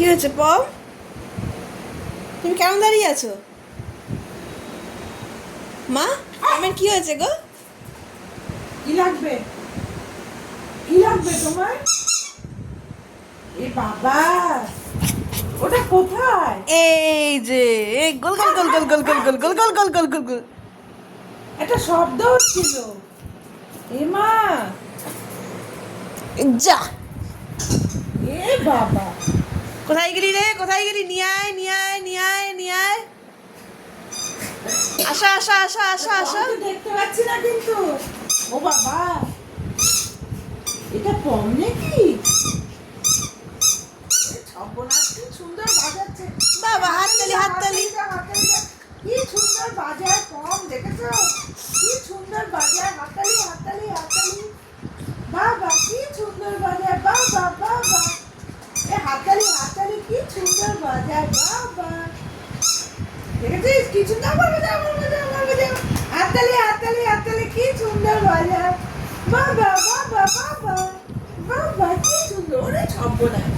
কি হয়েছে পম? তুমি কেমন দাঁড়িয়ে আছো মা? আমার কি হয়েছে গো? কি লাগবে? কি লাগবে তোমার? এ বাবা, ওটা কোথায়? এই যে গোল গোল গোল গোল গোল গোল গোল গোল গোল গোল গোল গোল। একটা শব্দ হচ্ছিল। এ মা, যা, এ বাবা, কোথায় গেলি রে? কোথায় গেলি? নিয়ে আয় নিয়ে আয় নিয়ে আয় নিয়ে আয়। আসো আসো আসো আসো আসো। আমি তো দেখতে পাচ্ছি না কিন্তু। ও বাবা, এটা পম নাকি? সর্বনাশ, কি সুন্দর বাজাচ্ছে। বাবা হাততালি হাততালি। হাততালিটা, কি সুন্দর বাজায় পম, দেখেছো? কি সুন্দর বাজায়, হাততালি হাততালি হাততালি। বাবা, কি সুন্দর বাজায়, বাবা বাবা। এ হাততালি হাততালি, কি সুন্দর বাজায়, বাবা। দেখেছিস কি সুন্দর? আমার বাজায়, আমার বাজায়, আমার বাজায়। হাততালি হাততালি হাততালি, কি সুন্দর বাজায়। বাবা বাবা বাবা, বাবা কি সুন্দর। ওরে সর্বনাশ।